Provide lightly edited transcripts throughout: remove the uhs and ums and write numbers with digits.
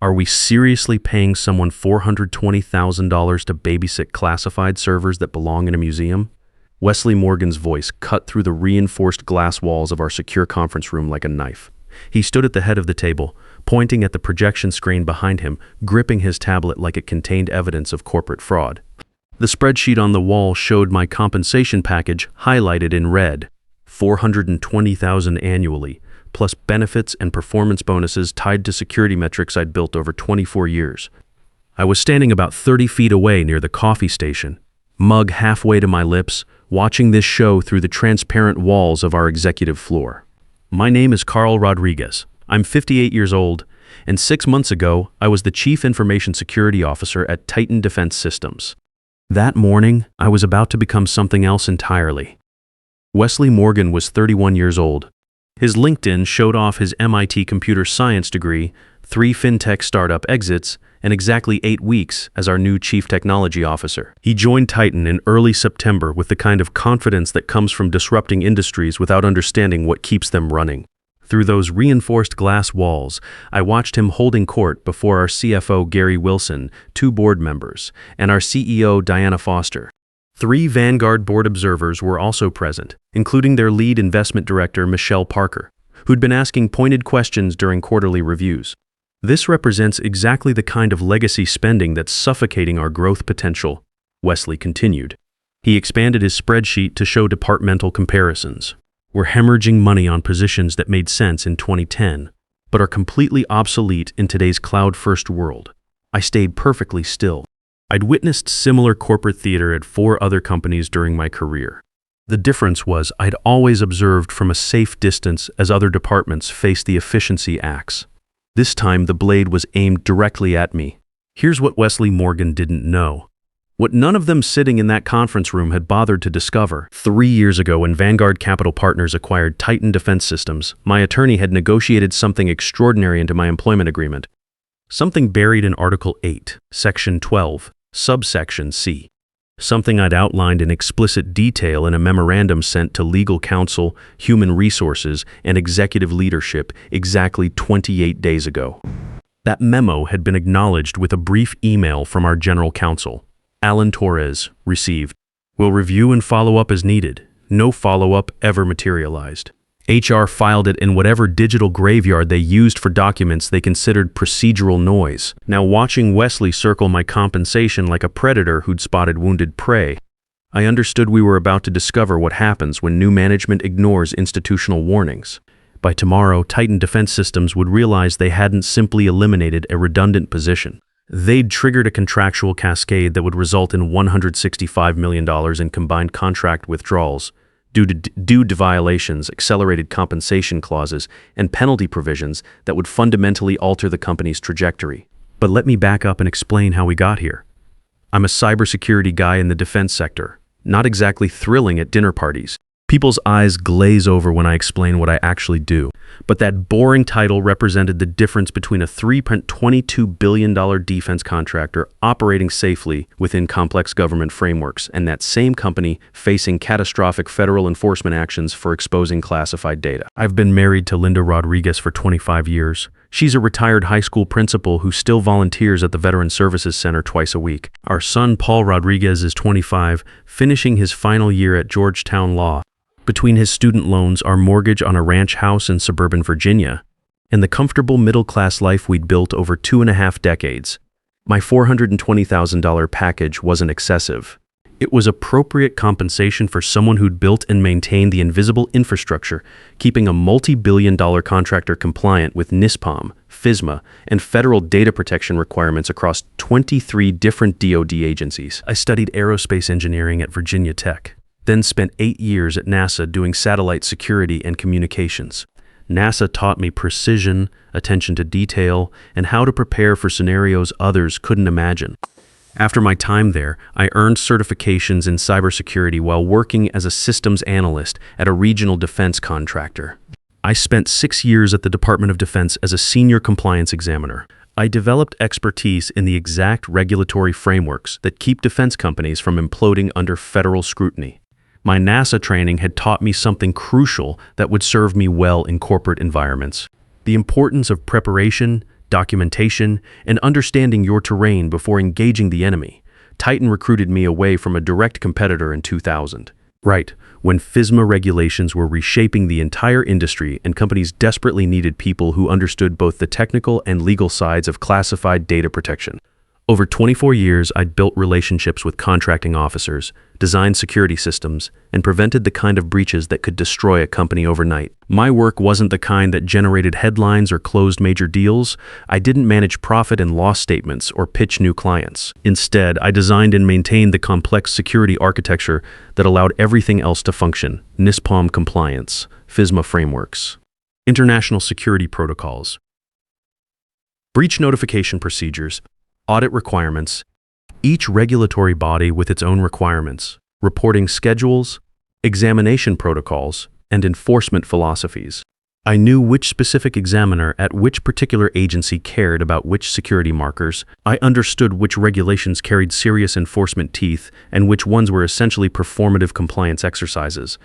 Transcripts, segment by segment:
Are we seriously paying someone $420,000 to babysit classified servers that belong in a museum? Wesley Morgan's voice cut through the reinforced glass walls of our secure conference room like a knife. He stood at the head of the table, pointing at the projection screen behind him, gripping his tablet like it contained evidence of corporate fraud. The spreadsheet on the wall showed my compensation package highlighted in red. $420,000 annually, plus benefits and performance bonuses tied to security metrics I'd built over 24 years. I was standing about 30 feet away near the coffee station, mug halfway to my lips, watching this show through the transparent walls of our executive floor. My name is Carl Rodriguez. I'm 58 years old, and 6 months ago, I was the Chief Information Security Officer at Titan Defense Systems. That morning, I was about to become something else entirely. Wesley Morgan was 31 years old. His LinkedIn showed off his MIT computer science degree, 3 fintech startup exits, and exactly 8 weeks as our new Chief Technology Officer. He joined Titan in early September with the kind of confidence that comes from disrupting industries without understanding what keeps them running. Through those reinforced glass walls, I watched him holding court before our CFO Gary Wilson, 2 board members, and our CEO Diana Foster. 3 Vanguard board observers were also present, including their lead investment director, Michelle Parker, who'd been asking pointed questions during quarterly reviews. This represents exactly the kind of legacy spending that's suffocating our growth potential, Wesley continued. He expanded his spreadsheet to show departmental comparisons. We're hemorrhaging money on positions that made sense in 2010, but are completely obsolete in today's cloud-first world. I stayed perfectly still. I'd witnessed similar corporate theater at 4 other companies during my career. The difference was I'd always observed from a safe distance as other departments faced the efficiency axe. This time, the blade was aimed directly at me. Here's what Wesley Morgan didn't know. What none of them sitting in that conference room had bothered to discover. 3 years ago, when Vanguard Capital Partners acquired Titan Defense Systems, my attorney had negotiated something extraordinary into my employment agreement. Something buried in Article 8, Section 12, Subsection C. Something I'd outlined in explicit detail in a memorandum sent to legal counsel, human resources, and executive leadership exactly 28 days ago. That memo had been acknowledged with a brief email from our general counsel. Alan Torres, received. Will review and follow up as needed. No follow-up ever materialized. HR filed it in whatever digital graveyard they used for documents they considered procedural noise. Now watching Wesley circle my compensation like a predator who'd spotted wounded prey, I understood we were about to discover what happens when new management ignores institutional warnings. By tomorrow, Titan Defense Systems would realize they hadn't simply eliminated a redundant position. They'd triggered a contractual cascade that would result in $165 million in combined contract withdrawals, due to violations, accelerated compensation clauses, and penalty provisions that would fundamentally alter the company's trajectory. But let me back up and explain how we got here. I'm a cybersecurity guy in the defense sector, not exactly thrilling at dinner parties. People's eyes glaze over when I explain what I actually do. But that boring title represented the difference between a $3.22 billion defense contractor operating safely within complex government frameworks and that same company facing catastrophic federal enforcement actions for exposing classified data. I've been married to Linda Rodriguez for 25 years. She's a retired high school principal who still volunteers at the Veteran Services Center twice a week. Our son, Paul Rodriguez, is 25, finishing his final year at Georgetown Law. Between his student loans, our mortgage on a ranch house in suburban Virginia, and the comfortable middle-class life we'd built over 2.5 decades, my $420,000 package wasn't excessive. It was appropriate compensation for someone who'd built and maintained the invisible infrastructure, keeping a multi-billion-dollar contractor compliant with NISPOM, FISMA, and federal data protection requirements across 23 different DoD agencies. I studied aerospace engineering at Virginia Tech. Then spent 8 years at NASA doing satellite security and communications. NASA taught me precision, attention to detail, and how to prepare for scenarios others couldn't imagine. After my time there, I earned certifications in cybersecurity while working as a systems analyst at a regional defense contractor. I spent 6 years at the Department of Defense as a senior compliance examiner. I developed expertise in the exact regulatory frameworks that keep defense companies from imploding under federal scrutiny. My NASA training had taught me something crucial that would serve me well in corporate environments: the importance of preparation, documentation, and understanding your terrain before engaging the enemy. Titan recruited me away from a direct competitor in 2000. Right, when FISMA regulations were reshaping the entire industry and companies desperately needed people who understood both the technical and legal sides of classified data protection. Over 24 years, I'd built relationships with contracting officers, designed security systems, and prevented the kind of breaches that could destroy a company overnight. My work wasn't the kind that generated headlines or closed major deals. I didn't manage profit and loss statements or pitch new clients. Instead, I designed and maintained the complex security architecture that allowed everything else to function: NISPOM compliance, FISMA frameworks, international security protocols, breach notification procedures, audit requirements, each regulatory body with its own requirements, reporting schedules, examination protocols, and enforcement philosophies. I knew which specific examiner at which particular agency cared about which security markers. I understood which regulations carried serious enforcement teeth and which ones were essentially performative compliance exercises.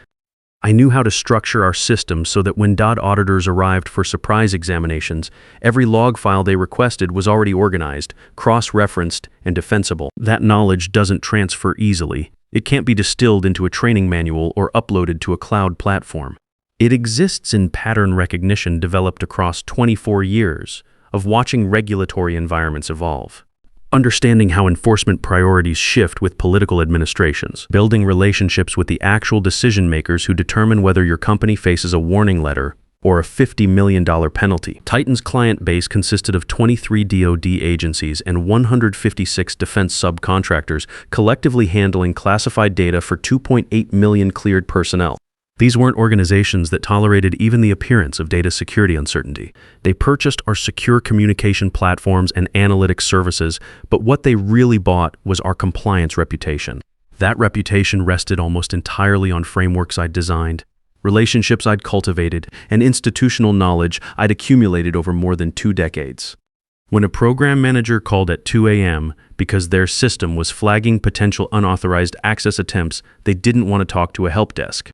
I knew how to structure our system so that when DOD auditors arrived for surprise examinations, every log file they requested was already organized, cross-referenced, and defensible. That knowledge doesn't transfer easily. It can't be distilled into a training manual or uploaded to a cloud platform. It exists in pattern recognition developed across 24 years of watching regulatory environments evolve. Understanding how enforcement priorities shift with political administrations, building relationships with the actual decision makers who determine whether your company faces a warning letter or a $50 million penalty. Titan's client base consisted of 23 DoD agencies and 156 defense subcontractors, collectively handling classified data for 2.8 million cleared personnel. These weren't organizations that tolerated even the appearance of data security uncertainty. They purchased our secure communication platforms and analytics services, but what they really bought was our compliance reputation. That reputation rested almost entirely on frameworks I'd designed, relationships I'd cultivated, and institutional knowledge I'd accumulated over more than 2 decades. When a program manager called at 2 a.m. because their system was flagging potential unauthorized access attempts, they didn't want to talk to a help desk.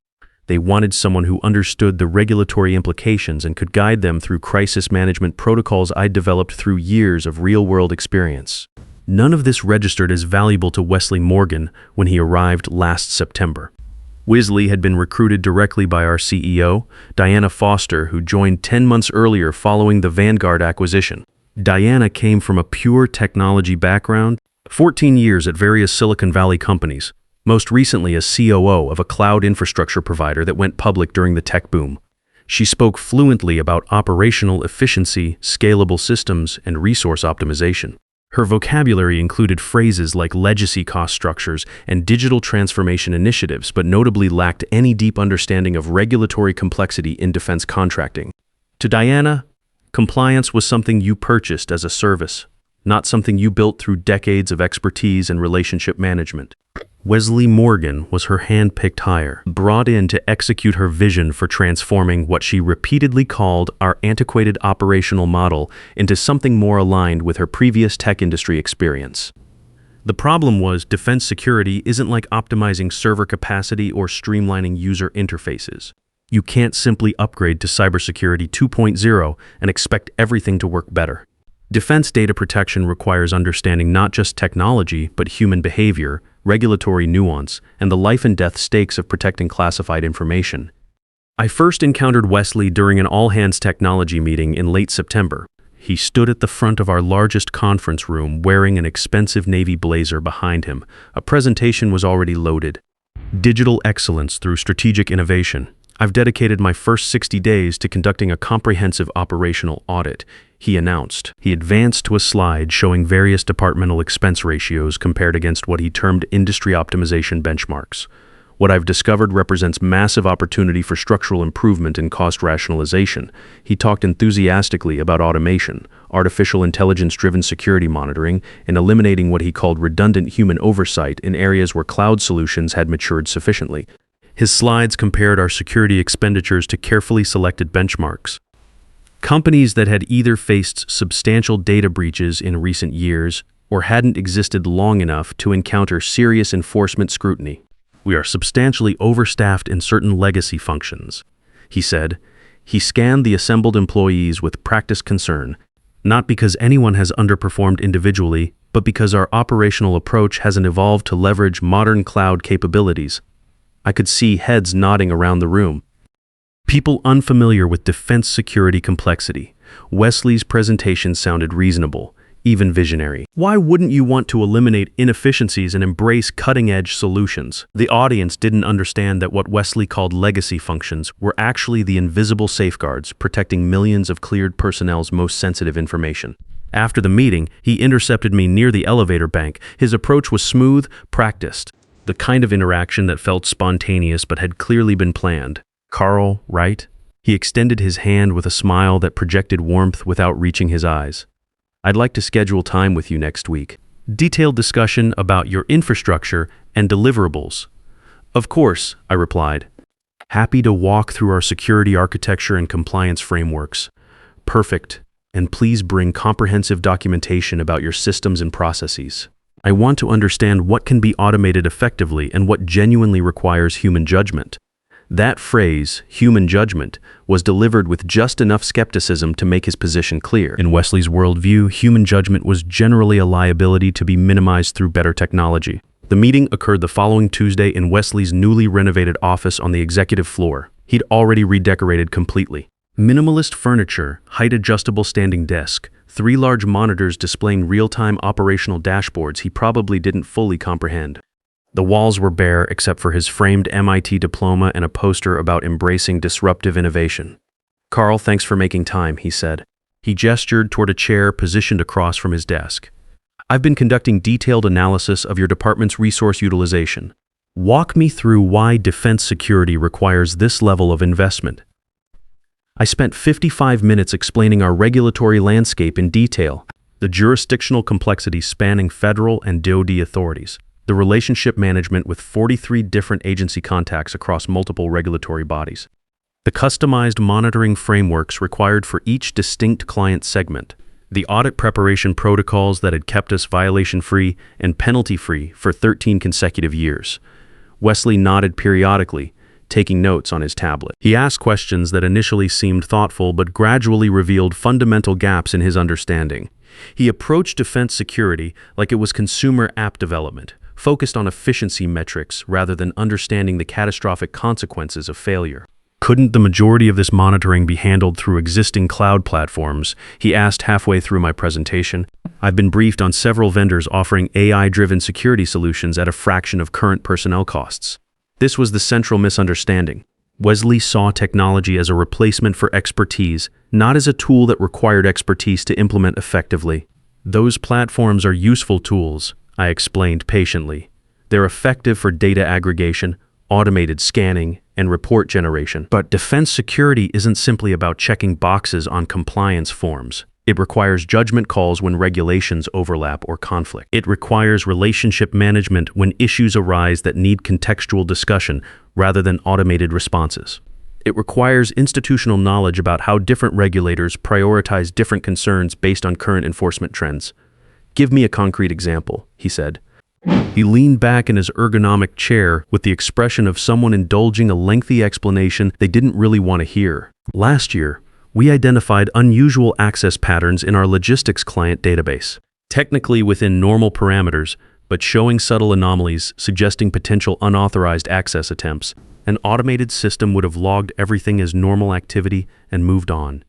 They wanted someone who understood the regulatory implications and could guide them through crisis management protocols I'd developed through years of real-world experience. None of this registered as valuable to Wesley Morgan when he arrived last September. Wesley had been recruited directly by our CEO, Diana Foster, who joined 10 months earlier following the Vanguard acquisition. Diana came from a pure technology background, 14 years at various Silicon Valley companies, most recently as COO of a cloud infrastructure provider that went public during the tech boom. She spoke fluently about operational efficiency, scalable systems, and resource optimization. Her vocabulary included phrases like legacy cost structures and digital transformation initiatives, but notably lacked any deep understanding of regulatory complexity in defense contracting. To Diana, compliance was something you purchased as a service, not something you built through decades of expertise and relationship management. Wesley Morgan was her hand-picked hire, brought in to execute her vision for transforming what she repeatedly called our antiquated operational model into something more aligned with her previous tech industry experience. The problem was defense security isn't like optimizing server capacity or streamlining user interfaces. You can't simply upgrade to cybersecurity 2.0 and expect everything to work better. Defense data protection requires understanding not just technology, but human behavior, regulatory nuance, and the life and death stakes of protecting classified information. I first encountered Wesley during an all-hands technology meeting in late September. He stood at the front of our largest conference room wearing an expensive navy blazer behind him. A presentation was already loaded. Digital excellence through strategic innovation. I've dedicated my first 60 days to conducting a comprehensive operational audit, he announced. He advanced to a slide showing various departmental expense ratios compared against what he termed industry optimization benchmarks. What I've discovered represents massive opportunity for structural improvement and cost rationalization. He talked enthusiastically about automation, artificial intelligence-driven security monitoring, and eliminating what he called redundant human oversight in areas where cloud solutions had matured sufficiently. His slides compared our security expenditures to carefully selected benchmarks. Companies that had either faced substantial data breaches in recent years or hadn't existed long enough to encounter serious enforcement scrutiny. We are substantially overstaffed in certain legacy functions, he said. He scanned the assembled employees with practiced concern. Not because anyone has underperformed individually, but because our operational approach hasn't evolved to leverage modern cloud capabilities. I could see heads nodding around the room. People unfamiliar with defense security complexity. Wesley's presentation sounded reasonable, even visionary. Why wouldn't you want to eliminate inefficiencies and embrace cutting-edge solutions? The audience didn't understand that what Wesley called legacy functions were actually the invisible safeguards protecting millions of cleared personnel's most sensitive information. After the meeting, he intercepted me near the elevator bank. His approach was smooth, practiced, the kind of interaction that felt spontaneous but had clearly been planned. "Carl, right?" He extended his hand with a smile that projected warmth without reaching his eyes. "I'd like to schedule time with you next week. Detailed discussion about your infrastructure and deliverables." "Of course," I replied. "Happy to walk through our security architecture and compliance frameworks." "Perfect. And please bring comprehensive documentation about your systems and processes. I want to understand what can be automated effectively and what genuinely requires human judgment." That phrase, human judgment, was delivered with just enough skepticism to make his position clear. In Wesley's worldview, human judgment was generally a liability to be minimized through better technology. The meeting occurred the following Tuesday in Wesley's newly renovated office on the executive floor. He'd already redecorated completely. Minimalist furniture, height-adjustable standing desk, 3 large monitors displaying real-time operational dashboards he probably didn't fully comprehend. The walls were bare except for his framed MIT diploma and a poster about embracing disruptive innovation. "Carl, thanks for making time," he said. He gestured toward a chair positioned across from his desk. "I've been conducting detailed analysis of your department's resource utilization. Walk me through why defense security requires this level of investment." I spent 55 minutes explaining our regulatory landscape in detail, the jurisdictional complexity spanning federal and DoD authorities, the relationship management with 43 different agency contacts across multiple regulatory bodies, the customized monitoring frameworks required for each distinct client segment, the audit preparation protocols that had kept us violation-free and penalty-free for 13 consecutive years. Wesley nodded periodically, taking notes on his tablet. He asked questions that initially seemed thoughtful but gradually revealed fundamental gaps in his understanding. He approached defense security like it was consumer app development, focused on efficiency metrics rather than understanding the catastrophic consequences of failure. "Couldn't the majority of this monitoring be handled through existing cloud platforms?" he asked halfway through my presentation. "I've been briefed on several vendors offering AI-driven security solutions at a fraction of current personnel costs." This was the central misunderstanding. Wesley saw technology as a replacement for expertise, not as a tool that required expertise to implement effectively. "Those platforms are useful tools," I explained patiently. "They're effective for data aggregation, automated scanning, and report generation. But defense security isn't simply about checking boxes on compliance forms. It requires judgment calls when regulations overlap or conflict. It requires relationship management when issues arise that need contextual discussion rather than automated responses. It requires institutional knowledge about how different regulators prioritize different concerns based on current enforcement trends." "Give me a concrete example," he said. He leaned back in his ergonomic chair with the expression of someone indulging a lengthy explanation they didn't really want to hear. "Last year, we identified unusual access patterns in our logistics client database, technically within normal parameters, but showing subtle anomalies suggesting potential unauthorized access attempts. An automated system would have logged everything as normal activity and moved on."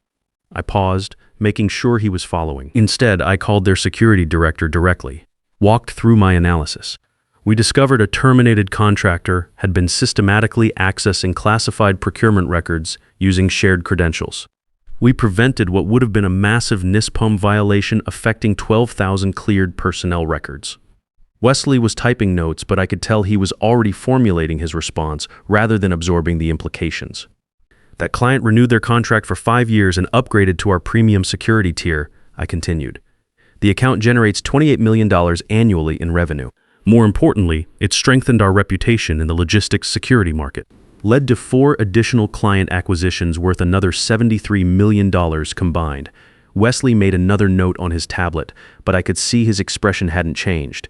I paused, making sure he was following. Instead, I called their security director directly, walked through my analysis. We discovered a terminated contractor had been systematically accessing classified procurement records using shared credentials. We prevented what would have been a massive NISPOM violation affecting 12,000 cleared personnel records. Wesley was typing notes, but I could tell he was already formulating his response rather than absorbing the implications. "That client renewed their contract for 5 years and upgraded to our premium security tier," I continued. "The account generates $28 million annually in revenue. More importantly, it strengthened our reputation in the logistics security market. Led to 4 additional client acquisitions worth another $73 million combined." Wesley made another note on his tablet, but I could see his expression hadn't changed.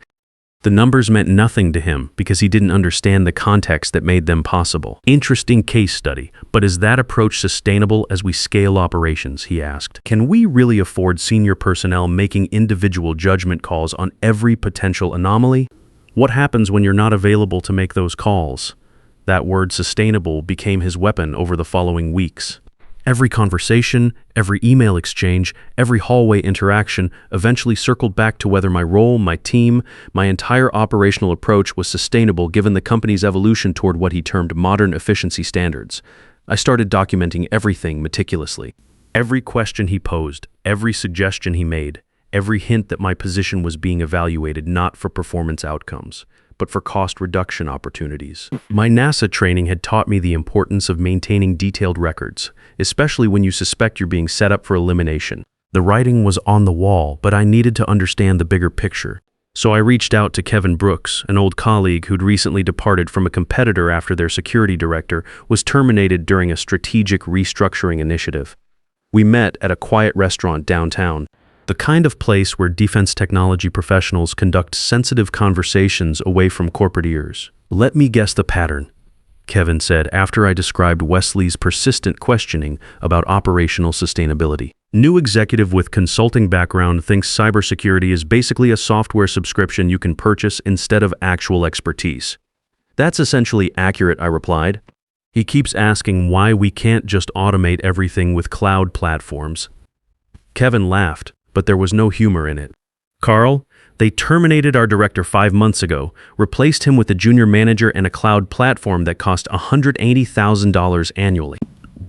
The numbers meant nothing to him because he didn't understand the context that made them possible. Interesting case study, but is that approach sustainable as we scale operations, he asked. Can we really afford senior personnel making individual judgment calls on every potential anomaly? What happens when you're not available to make those calls? That word sustainable became his weapon over the following weeks. Every conversation, every email exchange, every hallway interaction eventually circled back to whether my role, my team, my entire operational approach was sustainable given the company's evolution toward what he termed modern efficiency standards. I started documenting everything meticulously. Every question he posed, every suggestion he made, every hint that my position was being evaluated not for performance outcomes, but for cost reduction opportunities. My NASA training had taught me the importance of maintaining detailed records, especially when you suspect you're being set up for elimination. The writing was on the wall, but I needed to understand the bigger picture. So I reached out to Kevin Brooks, an old colleague who'd recently departed from a competitor after their security director was terminated during a strategic restructuring initiative. We met at a quiet restaurant downtown, the kind of place where defense technology professionals conduct sensitive conversations away from corporate ears. Let me guess the pattern, Kevin said after I described Wesley's persistent questioning about operational sustainability. New executive with consulting background thinks cybersecurity is basically a software subscription you can purchase instead of actual expertise. That's essentially accurate, I replied. He keeps asking why we can't just automate everything with cloud platforms. Kevin laughed, but there was no humor in it. Carl, they terminated our director 5 months ago, replaced him with a junior manager and a cloud platform that cost $180,000 annually.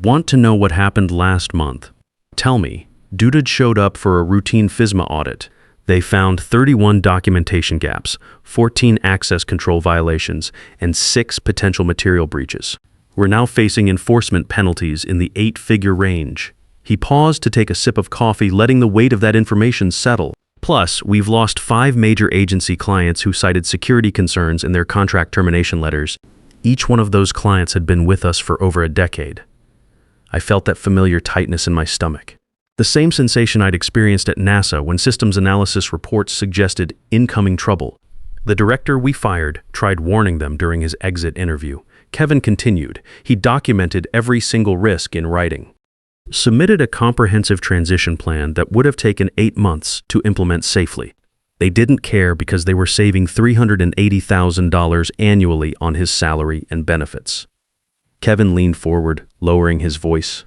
Want to know what happened last month? Tell me. Dudid showed up for a routine FISMA audit. They found 31 documentation gaps, 14 access control violations, and 6 potential material breaches. We're now facing enforcement penalties in the 8-figure range. He paused to take a sip of coffee, letting the weight of that information settle. Plus, we've lost 5 major agency clients who cited security concerns in their contract termination letters. Each one of those clients had been with us for over a decade. I felt that familiar tightness in my stomach. The same sensation I'd experienced at NASA when systems analysis reports suggested incoming trouble. The director we fired tried warning them during his exit interview. Kevin continued. He documented every single risk in writing. Submitted a comprehensive transition plan that would have taken 8 months to implement safely. They didn't care because they were saving $380,000 annually on his salary and benefits. Kevin leaned forward, lowering his voice.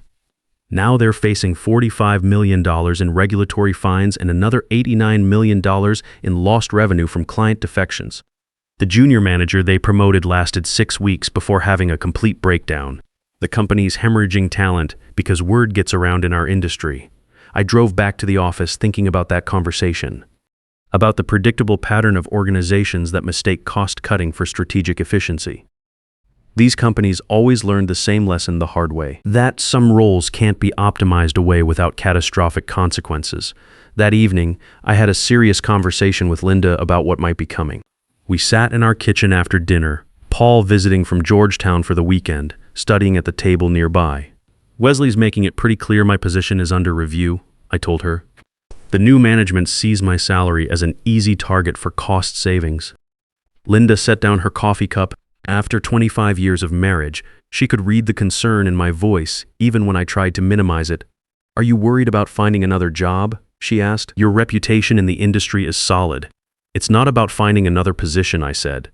Now they're facing $45 million in regulatory fines and another $89 million in lost revenue from client defections. The junior manager they promoted lasted 6 weeks before having a complete breakdown. The company's hemorrhaging talent because word gets around in our industry. I drove back to the office thinking about that conversation, about the predictable pattern of organizations that mistake cost-cutting for strategic efficiency. These companies always learned the same lesson the hard way, that some roles can't be optimized away without catastrophic consequences. That evening, I had a serious conversation with Linda about what might be coming. We sat in our kitchen after dinner, Paul visiting from Georgetown for the weekend, studying at the table nearby. Wesley's making it pretty clear my position is under review, I told her. The new management sees my salary as an easy target for cost savings. Linda set down her coffee cup. After 25 years of marriage, she could read the concern in my voice, even when I tried to minimize it. Are you worried about finding another job? She asked. Your reputation in the industry is solid. It's not about finding another position, I said.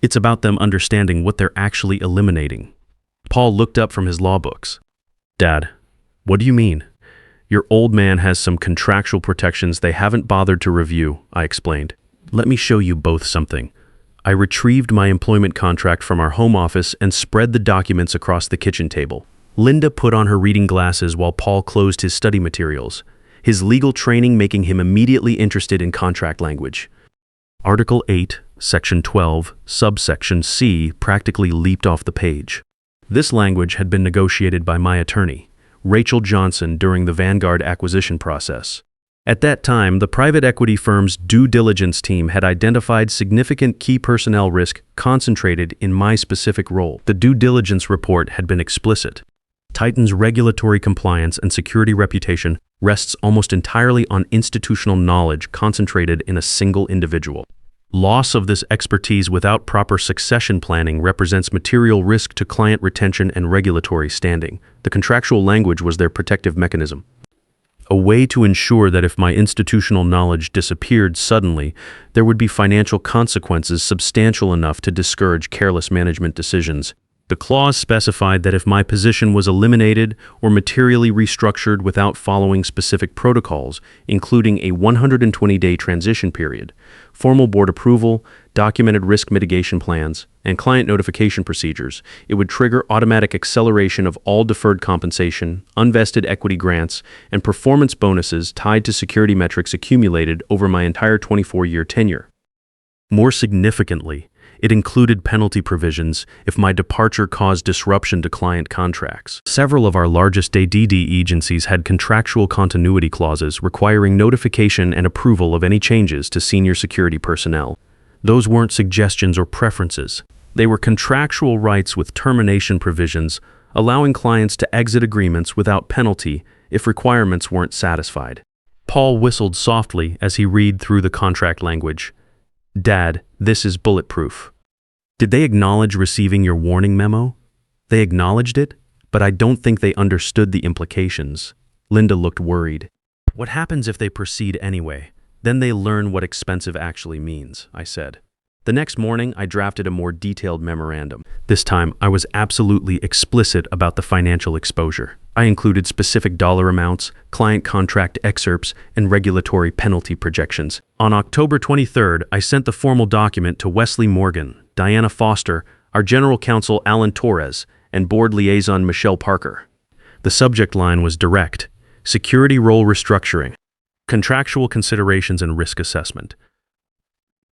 It's about them understanding what they're actually eliminating. Paul looked up from his law books. Dad, what do you mean? Your old man has some contractual protections they haven't bothered to review, I explained. Let me show you both something. I retrieved my employment contract from our home office and spread the documents across the kitchen table. Linda put on her reading glasses while Paul closed his study materials, his legal training making him immediately interested in contract language. Article 8, Section 12, subsection C practically leaped off the page. This language had been negotiated by my attorney, Rachel Johnson, during the Vanguard acquisition process. At that time, the private equity firm's due diligence team had identified significant key personnel risk concentrated in my specific role. The due diligence report had been explicit. Titan's regulatory compliance and security reputation rests almost entirely on institutional knowledge concentrated in a single individual. Loss of this expertise without proper succession planning represents material risk to client retention and regulatory standing. The contractual language was their protective mechanism. A way to ensure that if my institutional knowledge disappeared suddenly, there would be financial consequences substantial enough to discourage careless management decisions. The clause specified that if my position was eliminated or materially restructured without following specific protocols, including a 120-day transition period, formal board approval, documented risk mitigation plans, and client notification procedures, it would trigger automatic acceleration of all deferred compensation, unvested equity grants, and performance bonuses tied to security metrics accumulated over my entire 24-year tenure. More significantly, it included penalty provisions if my departure caused disruption to client contracts. Several of our largest ADD agencies had contractual continuity clauses requiring notification and approval of any changes to senior security personnel. Those weren't suggestions or preferences. They were contractual rights with termination provisions, allowing clients to exit agreements without penalty if requirements weren't satisfied. Paul whistled softly as he read through the contract language. "Dad, this is bulletproof." Did they acknowledge receiving your warning memo? They acknowledged it, but I don't think they understood the implications. Linda looked worried. What happens if they proceed anyway? Then they learn what expensive actually means, I said. The next morning, I drafted a more detailed memorandum. This time, I was absolutely explicit about the financial exposure. I included specific dollar amounts, client contract excerpts, and regulatory penalty projections. On October 23rd, I sent the formal document to Wesley Morgan, Diana Foster, our General Counsel Alan Torres, and Board Liaison Michelle Parker. The subject line was direct: security role restructuring, contractual considerations and risk assessment.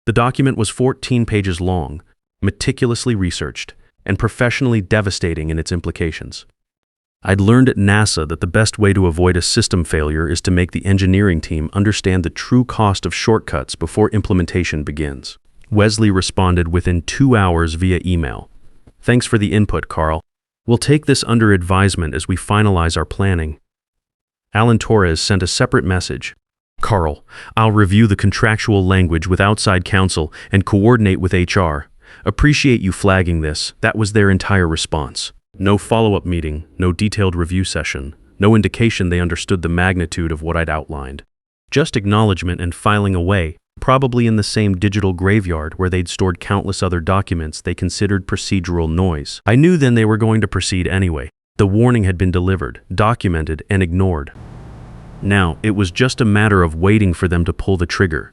The document was 14 pages long, meticulously researched, and professionally devastating in its implications. I'd learned at NASA that the best way to avoid a system failure is to make the engineering team understand the true cost of shortcuts before implementation begins. Wesley responded within 2 hours via email. "Thanks for the input, Carl. We'll take this under advisement as we finalize our planning." Alan Torres sent a separate message. "Carl, I'll review the contractual language with outside counsel and coordinate with HR. Appreciate you flagging this." That was their entire response. No follow-up meeting, no detailed review session, no indication they understood the magnitude of what I'd outlined. Just acknowledgement and filing away, probably in the same digital graveyard where they'd stored countless other documents they considered procedural noise. I knew then they were going to proceed anyway. The warning had been delivered, documented, and ignored. Now, it was just a matter of waiting for them to pull the trigger.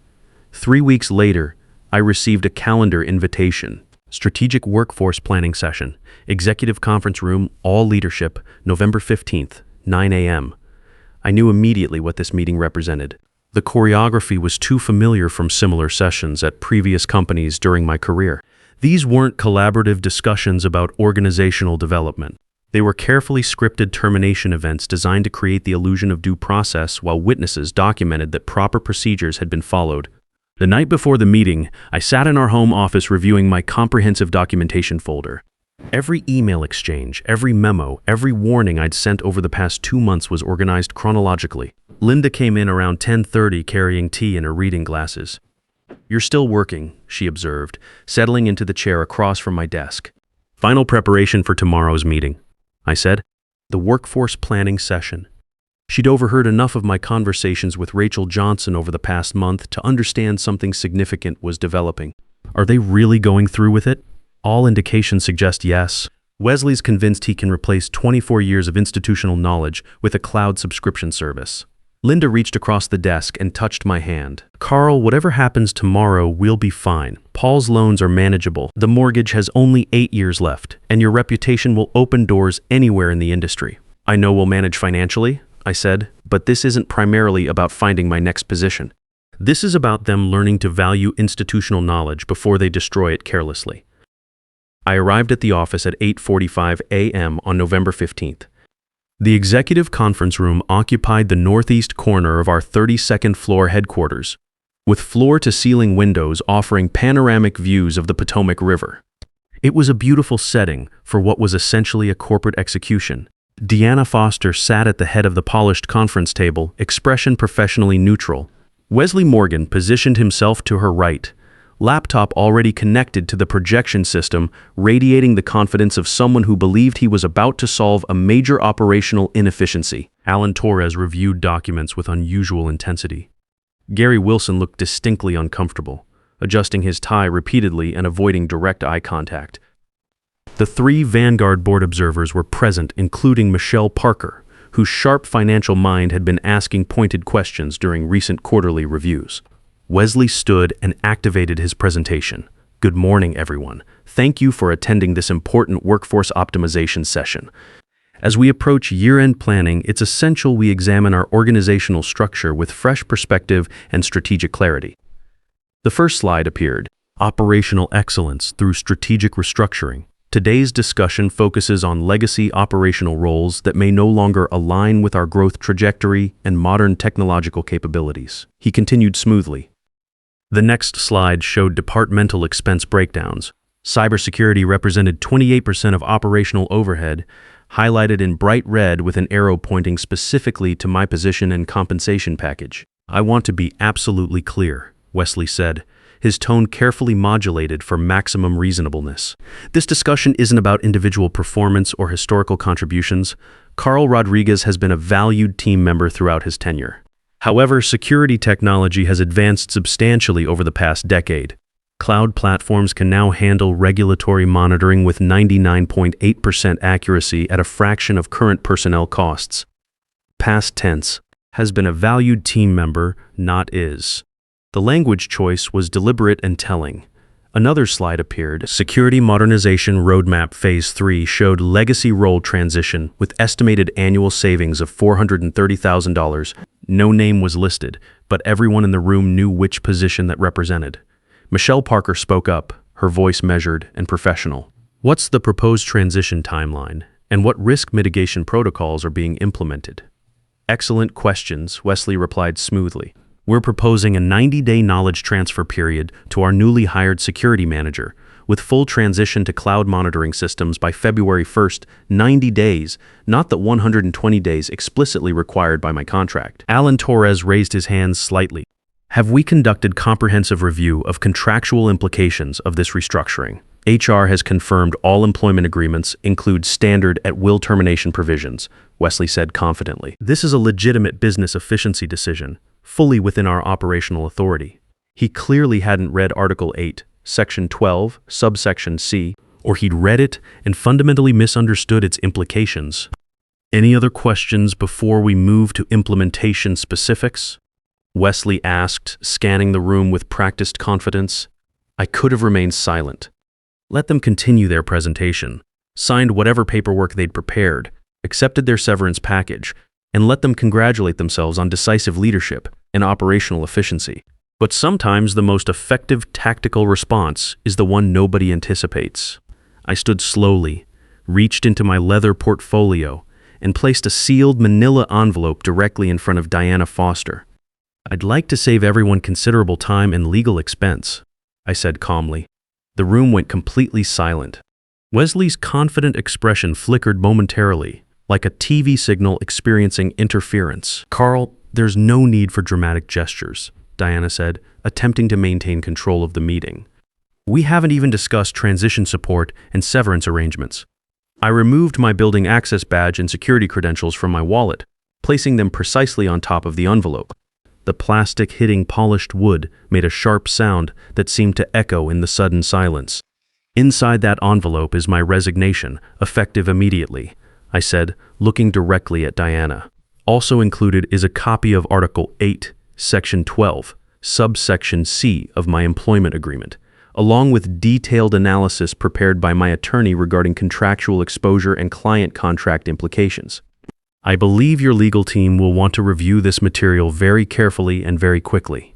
3 weeks later, I received a calendar invitation. Strategic Workforce Planning Session, Executive Conference Room, all leadership, November 15th, 9 a.m. I knew immediately what this meeting represented. The choreography was too familiar from similar sessions at previous companies during my career. These weren't collaborative discussions about organizational development. They were carefully scripted termination events designed to create the illusion of due process while witnesses documented that proper procedures had been followed. The night before the meeting, I sat in our home office reviewing my comprehensive documentation folder. Every email exchange, every memo, every warning I'd sent over the past 2 months was organized chronologically. Linda came in around 10:30 carrying tea in her reading glasses. "You're still working," she observed, settling into the chair across from my desk. "Final preparation for tomorrow's meeting," I said. "The workforce planning session." She'd overheard enough of my conversations with Rachel Johnson over the past month to understand something significant was developing. Are they really going through with it? All indications suggest yes. Wesley's convinced he can replace 24 years of institutional knowledge with a cloud subscription service. Linda reached across the desk and touched my hand. "Carl, whatever happens tomorrow, we'll be fine. Paul's loans are manageable. The mortgage has only 8 years left, and your reputation will open doors anywhere in the industry." "I know we'll manage financially," I said, "but this isn't primarily about finding my next position. This is about them learning to value institutional knowledge before they destroy it carelessly." I arrived at the office at 8:45 a.m. on November 15th. The executive conference room occupied the northeast corner of our 32nd floor headquarters, with floor-to-ceiling windows offering panoramic views of the Potomac River. It was a beautiful setting for what was essentially a corporate execution. Deanna Foster sat at the head of the polished conference table, expression professionally neutral. Wesley Morgan positioned himself to her right, laptop already connected to the projection system, radiating the confidence of someone who believed he was about to solve a major operational inefficiency. Alan Torres reviewed documents with unusual intensity. Gary Wilson looked distinctly uncomfortable, adjusting his tie repeatedly and avoiding direct eye contact. The three Vanguard board observers were present, including Michelle Parker, whose sharp financial mind had been asking pointed questions during recent quarterly reviews. Wesley stood and activated his presentation. Good morning, everyone. Thank you for attending this important workforce optimization session. As we approach year-end planning, it's essential we examine our organizational structure with fresh perspective and strategic clarity. The first slide appeared, Operational Excellence through Strategic Restructuring. Today's discussion focuses on legacy operational roles that may no longer align with our growth trajectory and modern technological capabilities. He continued smoothly. The next slide showed departmental expense breakdowns. Cybersecurity represented 28% of operational overhead, highlighted in bright red with an arrow pointing specifically to my position and compensation package. I want to be absolutely clear, Wesley said, his tone carefully modulated for maximum reasonableness. This discussion isn't about individual performance or historical contributions. Carl Rodriguez has been a valued team member throughout his tenure. However, security technology has advanced substantially over the past decade. Cloud platforms can now handle regulatory monitoring with 99.8% accuracy at a fraction of current personnel costs. Past tense, has been a valued team member, not is. The language choice was deliberate and telling. Another slide appeared. Security Modernization Roadmap Phase 3 showed legacy role transition with estimated annual savings of $430,000. No name was listed, but everyone in the room knew which position that represented. Michelle Parker spoke up, her voice measured and professional. What's the proposed transition timeline, and what risk mitigation protocols are being implemented? Excellent questions, Wesley replied smoothly. We're proposing a 90-day knowledge transfer period to our newly hired security manager, with full transition to cloud monitoring systems by February 1st, 90 days, not the 120 days explicitly required by my contract. Alan Torres raised his hands slightly. Have we conducted comprehensive review of contractual implications of this restructuring? HR has confirmed all employment agreements include standard at-will termination provisions, Wesley said confidently. This is a legitimate business efficiency decision, fully within our operational authority. He clearly hadn't read Article 8, Section 12, Subsection C, or he'd read it and fundamentally misunderstood its implications. Any other questions before we move to implementation specifics? Wesley asked, scanning the room with practiced confidence. I could have remained silent. Let them continue their presentation, signed whatever paperwork they'd prepared, accepted their severance package, and let them congratulate themselves on decisive leadership and operational efficiency. But sometimes the most effective tactical response is the one nobody anticipates. I stood slowly, reached into my leather portfolio, and placed a sealed manila envelope directly in front of Diana Foster. I'd like to save everyone considerable time and legal expense, I said calmly. The room went completely silent. Wesley's confident expression flickered momentarily, like a TV signal experiencing interference. Carl, there's no need for dramatic gestures, Diana said, attempting to maintain control of the meeting. We haven't even discussed transition support and severance arrangements. I removed my building access badge and security credentials from my wallet, placing them precisely on top of the envelope. The plastic hitting polished wood made a sharp sound that seemed to echo in the sudden silence. Inside that envelope is my resignation, effective immediately, I said, looking directly at Diana. Also included is a copy of Article 8, Section 12, Subsection C of my employment agreement, along with detailed analysis prepared by my attorney regarding contractual exposure and client contract implications. I believe your legal team will want to review this material very carefully and very quickly.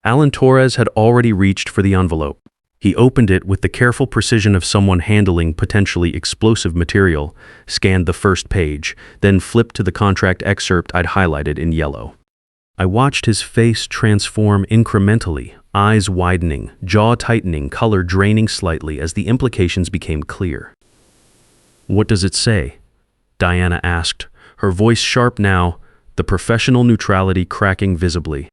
Alan Torres had already reached for the envelope. He opened it with the careful precision of someone handling potentially explosive material, scanned the first page, then flipped to the contract excerpt I'd highlighted in yellow. I watched his face transform incrementally, eyes widening, jaw tightening, color draining slightly as the implications became clear. What does it say? Diana asked, her voice sharp now, the professional neutrality cracking visibly.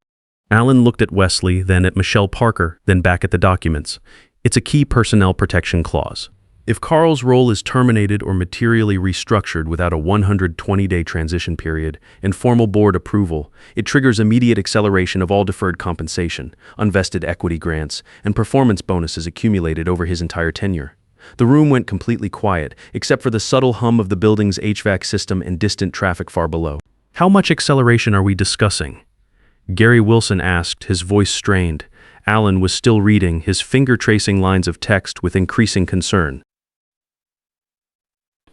Alan looked at Wesley, then at Michelle Parker, then back at the documents. It's a key personnel protection clause. If Carl's role is terminated or materially restructured without a 120-day transition period and formal board approval, it triggers immediate acceleration of all deferred compensation, unvested equity grants, and performance bonuses accumulated over his entire tenure. The room went completely quiet, except for the subtle hum of the building's HVAC system and distant traffic far below. How much acceleration are we discussing? Gary Wilson asked, his voice strained. Alan was still reading, his finger tracing lines of text with increasing concern.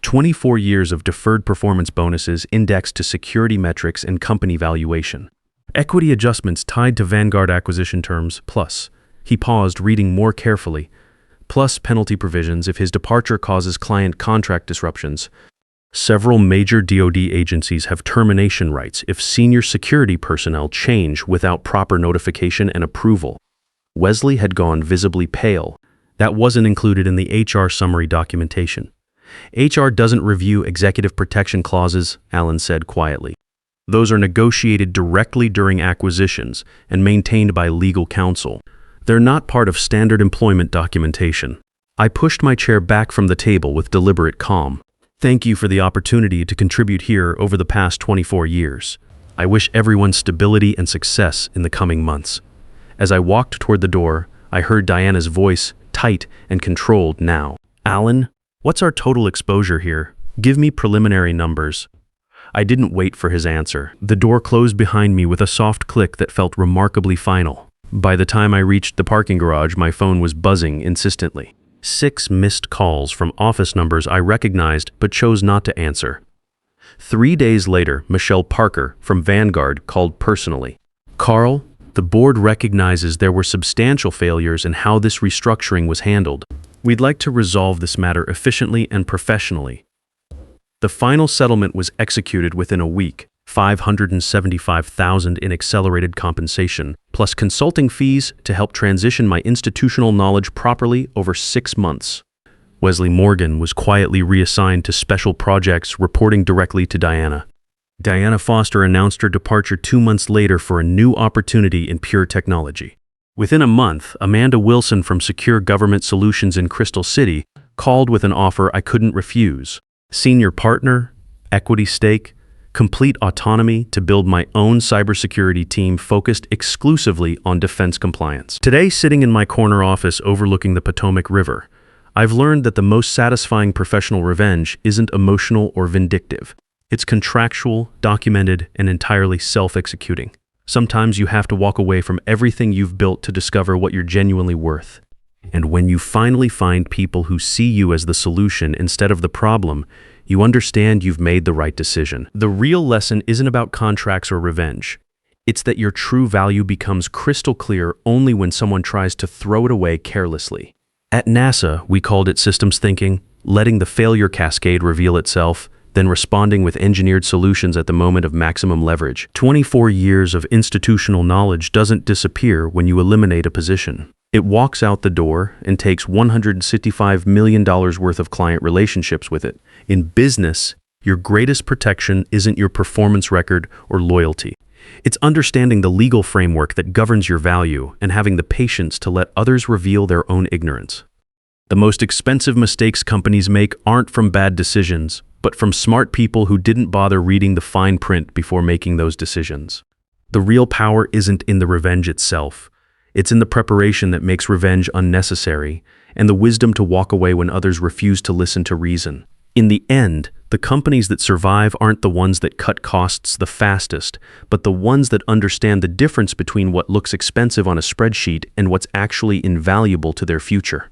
24 years of deferred performance bonuses indexed to security metrics and company valuation. Equity adjustments tied to Vanguard acquisition terms, plus. He paused, reading more carefully. Plus penalty provisions if his departure causes client contract disruptions. Several major DoD agencies have termination rights if senior security personnel change without proper notification and approval. Wesley had gone visibly pale. That wasn't included in the HR summary documentation. HR doesn't review executive protection clauses, Alan said quietly. Those are negotiated directly during acquisitions and maintained by legal counsel. They're not part of standard employment documentation. I pushed my chair back from the table with deliberate calm. Thank you for the opportunity to contribute here over the past 24 years. I wish everyone stability and success in the coming months. As I walked toward the door, I heard Diana's voice, tight and controlled now. Alan, what's our total exposure here? Give me preliminary numbers. I didn't wait for his answer. The door closed behind me with a soft click that felt remarkably final. By the time I reached the parking garage, my phone was buzzing insistently. 6 missed calls from office numbers I recognized but chose not to answer. 3 days later, Michelle Parker from Vanguard called personally. Carl, the board recognizes there were substantial failures in how this restructuring was handled. We'd like to resolve this matter efficiently and professionally. The final settlement was executed within a week, $575,000 in accelerated compensation, plus consulting fees to help transition my institutional knowledge properly over 6 months. Wesley Morgan was quietly reassigned to special projects, reporting directly to Diana. Diana Foster announced her departure 2 months later for a new opportunity in pure technology. Within a month, Amanda Wilson from Secure Government Solutions in Crystal City called with an offer I couldn't refuse. Senior partner, equity stake, complete autonomy to build my own cybersecurity team focused exclusively on defense compliance. Today, sitting in my corner office overlooking the Potomac River, I've learned that the most satisfying professional revenge isn't emotional or vindictive. It's contractual, documented, and entirely self-executing. Sometimes you have to walk away from everything you've built to discover what you're genuinely worth. And when you finally find people who see you as the solution instead of the problem, you understand you've made the right decision. The real lesson isn't about contracts or revenge. It's that your true value becomes crystal clear only when someone tries to throw it away carelessly. At NASA, we called it systems thinking, letting the failure cascade reveal itself, then responding with engineered solutions at the moment of maximum leverage. 24 years of institutional knowledge doesn't disappear when you eliminate a position. It walks out the door and takes $165 million worth of client relationships with it. In business, your greatest protection isn't your performance record or loyalty. It's understanding the legal framework that governs your value and having the patience to let others reveal their own ignorance. The most expensive mistakes companies make aren't from bad decisions, but from smart people who didn't bother reading the fine print before making those decisions. The real power isn't in the revenge itself. It's in the preparation that makes revenge unnecessary, and the wisdom to walk away when others refuse to listen to reason. In the end, the companies that survive aren't the ones that cut costs the fastest, but the ones that understand the difference between what looks expensive on a spreadsheet and what's actually invaluable to their future.